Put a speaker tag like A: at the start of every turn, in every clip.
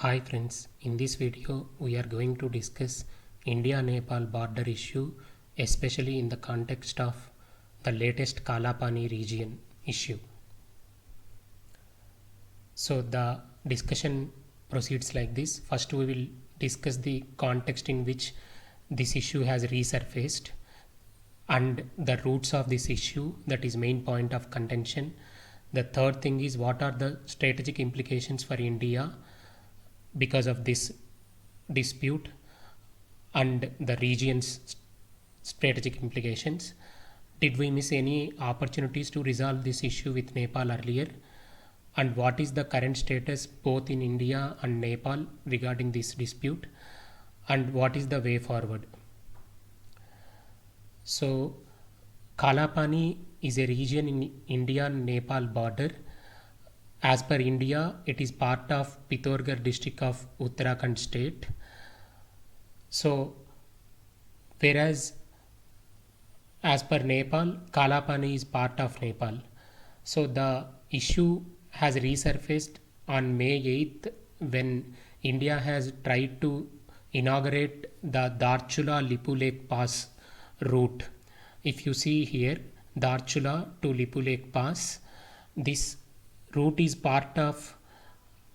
A: Hi friends, in this video we are going to discuss India-Nepal border issue, especially in the context of the latest Kalapani region issue. So the discussion proceeds like this. First we will discuss the context in which this issue has resurfaced and the roots of this issue, that is main point of contention. The third thing is what are the strategic implications for India because of this dispute and the region's strategic implications. Did we miss any opportunities to resolve this issue with Nepal earlier? And what is the current status both in India and Nepal regarding this dispute? And what is the way forward? So, Kalapani is a region in India-Nepal border. As per India, it is part of Pithoragarh district of Uttarakhand state. So, whereas as per Nepal, Kalapani is part of Nepal. So, the issue has resurfaced on May 8th when India has tried to inaugurate the Darchula Lipu Lake Pass route. If you see here, Darchula to Lipu Lake Pass, this route is part of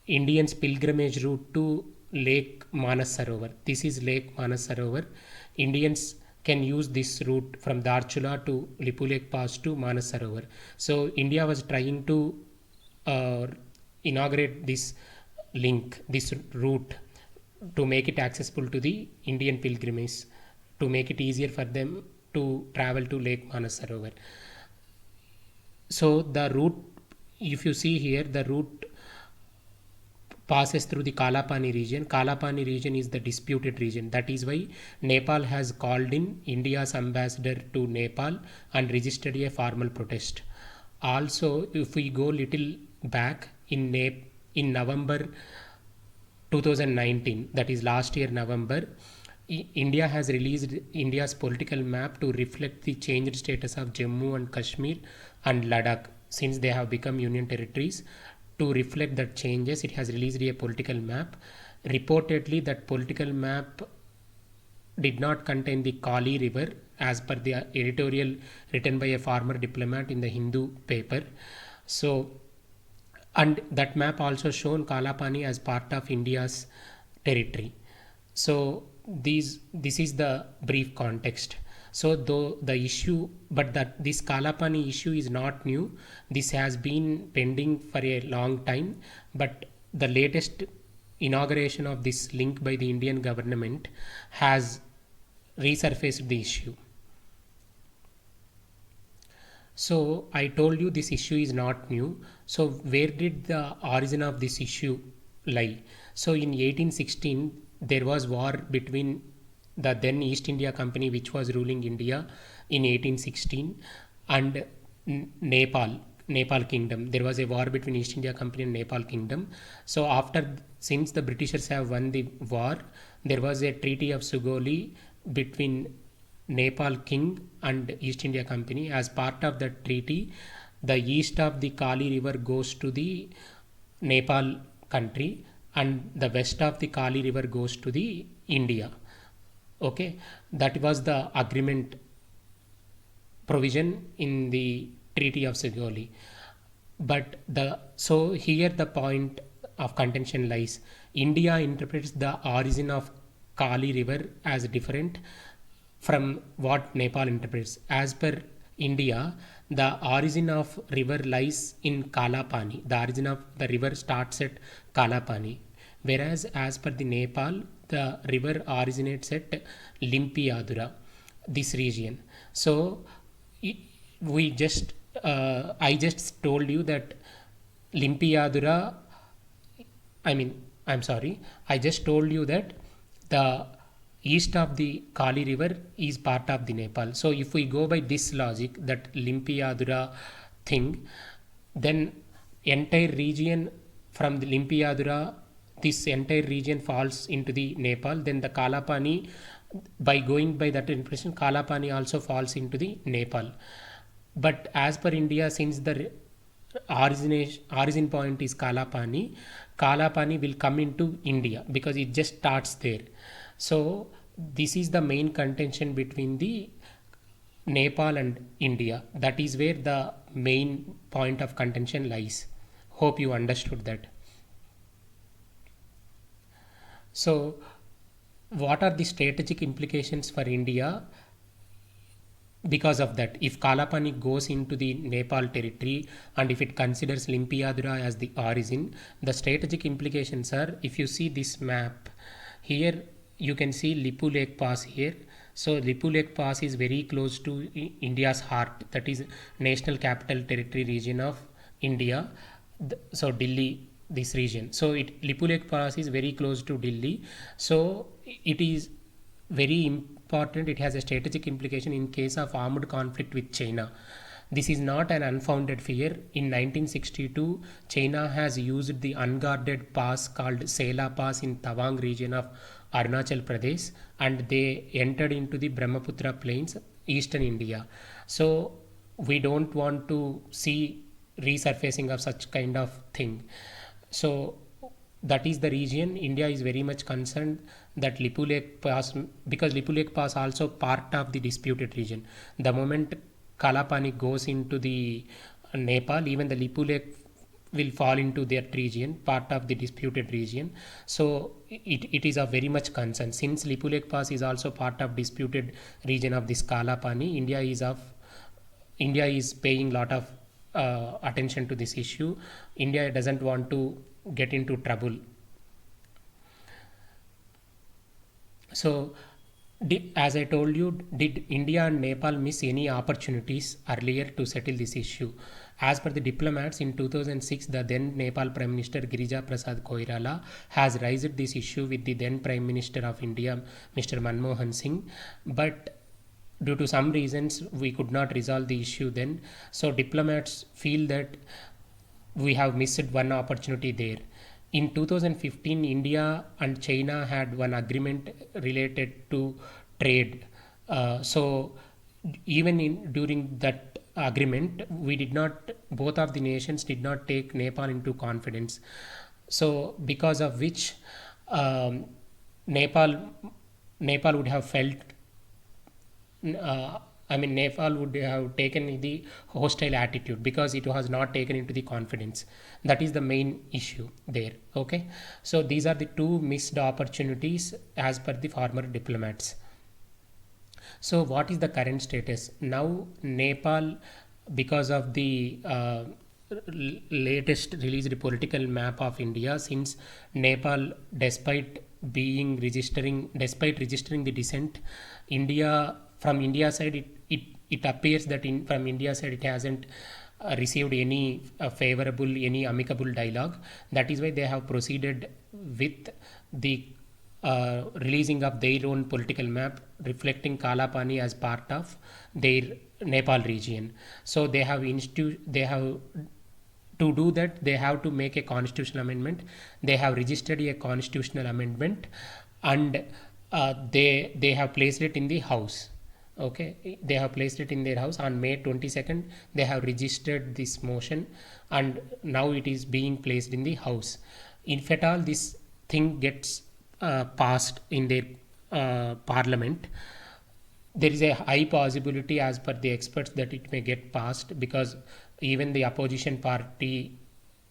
A: Indians pilgrimage route to Lake Manas Sarovar. This is Lake Manas Sarovar. Indians can use this route from Darchula to Lipu Lake Pass to Manas Sarovar. So India was trying to inaugurate this link, this route, to make it accessible to the Indian pilgrims, to make it easier for them to travel to Lake Manas Sarovar. So the route, if you see here, the route passes through the Kalapani region. Kalapani region is the disputed region. That is why Nepal has called in India's ambassador to Nepal and registered a formal protest. Also, if we go little back in November 2019, that is last year November, India has released India's political map to reflect the changed status of Jammu and Kashmir and Ladakh since they have become union territories. To reflect that changes, it has released a political map. Reportedly, that political map did not contain the Kali River as per the editorial written by a former diplomat in the Hindu paper. So, and that map also shown Kalapani as part of India's territory. So this is the brief context. So though the issue, but that this Kalapani issue is not new. This has been pending for a long time, but the latest inauguration of this link by the Indian government has resurfaced the issue. So I told you this issue is not new. So where did the origin of this issue lie? So in 1816, there was war between the then East India Company, which was ruling India in 1816, and Nepal Kingdom. There was a war between East India Company and Nepal Kingdom. So since the Britishers have won the war, there was a Treaty of Sugoli between Nepal King and East India Company. As part of that treaty, the east of the Kali River goes to the Nepal country and the west of the Kali River goes to the India. Okay, that was the agreement provision in the Treaty of Sugoli. But so here the point of contention lies. India interprets the origin of Kali River as different from what Nepal interprets. As per India, the origin of river lies in Kalapani. The origin of the river starts at Kalapani. Whereas as per the Nepal, the river originates at Limpiadura, this region. So I just told you that Limpiadura, I just told you that the east of the Kali River is part of the Nepal. So if we go by this logic, that Limpiadura thing, then entire region from the Limpiadura, this entire region falls into the Nepal. Then the Kalapani, by going by that impression, Kalapani also falls into the Nepal. But as per India, since the origin point is Kalapani. Kalapani will come into India because it just starts there. So this is the main contention between the Nepal and India. That is where the main point of contention lies. Hope you understood that. So, what are the strategic implications for India because of that? If Kalapani goes into the Nepal territory and if it considers Limpiadura as the origin, the strategic implications are, if you see this map here, you can see Lipu Lake Pass here. So Lipu Lake Pass is very close to India's heart, that is National Capital Territory region of India. So Delhi, this region. So Lipu Lake Pass is very close to Delhi. So it is very important. It has a strategic implication in case of armed conflict with China. This is not an unfounded fear. In 1962, China has used the unguarded pass called Sela Pass in Tawang region of Arunachal Pradesh, and they entered into the Brahmaputra plains, eastern India. So we don't want to see resurfacing of such kind of thing. So that is the region India is very much concerned, that Lipu Lake Pass, because Lipu Lake Pass also part of the disputed region. The moment Kalapani goes into the Nepal, even the Lipu Lake will fall into that region, part of the disputed region. So it is a very much concern. Since Lipu Lake Pass is also part of disputed region of this Kalapani, India is paying lot of attention to this issue. India doesn't want to get into trouble. So as I told you, did India and Nepal miss any opportunities earlier to settle this issue? As per the diplomats, in 2006, the then Nepal Prime Minister Girija Prasad Koirala has raised this issue with the then Prime Minister of India, Mr. Manmohan Singh, but due to some reasons we could not resolve the issue then. So diplomats feel that we have missed one opportunity there. In 2015, India and China had one agreement related to trade. So even during that agreement, we did not, both of the nations did not take Nepal into confidence. So because of which um, Nepal Nepal would have felt, Nepal would have taken the hostile attitude because it was not taken into the confidence. That is the main issue there. Okay, so these are the two missed opportunities as per the former diplomats. So what is the current status now? Nepal, because of the latest released political map of India, since Nepal, despite registering the dissent, India, from India side, it appears that from India side it hasn't received any favorable, any amicable dialogue. That is why they have proceeded with the releasing of their own political map reflecting Kalapani as part of their Nepal region. So they have to do that, they have to make a constitutional amendment. They have registered a constitutional amendment, and they have placed it in the house. Okay, they have placed it in their house on May 22nd. They have registered this motion, and now it is being placed in the house. If at all this thing gets passed in their parliament, there is a high possibility as per the experts that it may get passed, because even the opposition party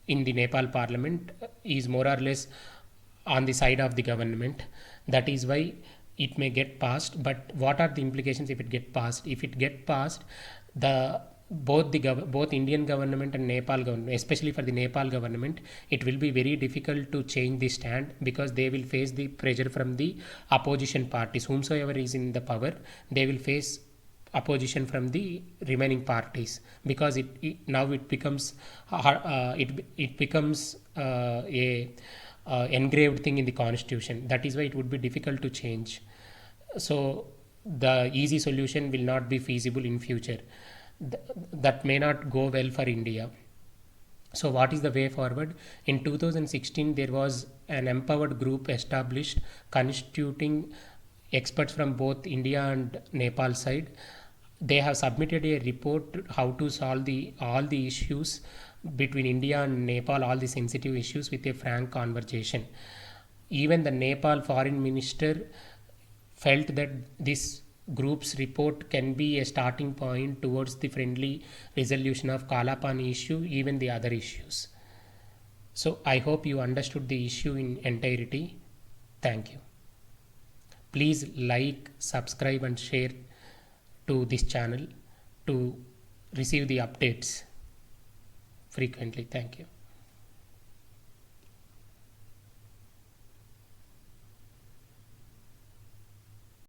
A: in the Nepal parliament is more or less on the side of the government. That is why it may get passed. But what are the implications if it get passed? If it get passed, the both Indian government and Nepal government, especially for the Nepal government, it will be very difficult to change the stand, because they will face the pressure from the opposition parties. Whomsoever is in the power, they will face opposition from the remaining parties, because now it becomes it becomes a engraved thing in the constitution. That is why it would be difficult to change. So the easy solution will not be feasible in future. That may not go well for India. So what is the way forward? In 2016, there was an empowered group established constituting experts from both India and Nepal side. They have submitted a report how to solve all the issues between India and Nepal all the sensitive issues with a frank conversation. Even the Nepal foreign minister felt that this group's report can be a starting point towards the friendly resolution of Kalapani issue, even the other issues. So I hope you understood the issue in entirety. Thank you. Please like, subscribe and share to this channel to receive the updates frequently. Thank you.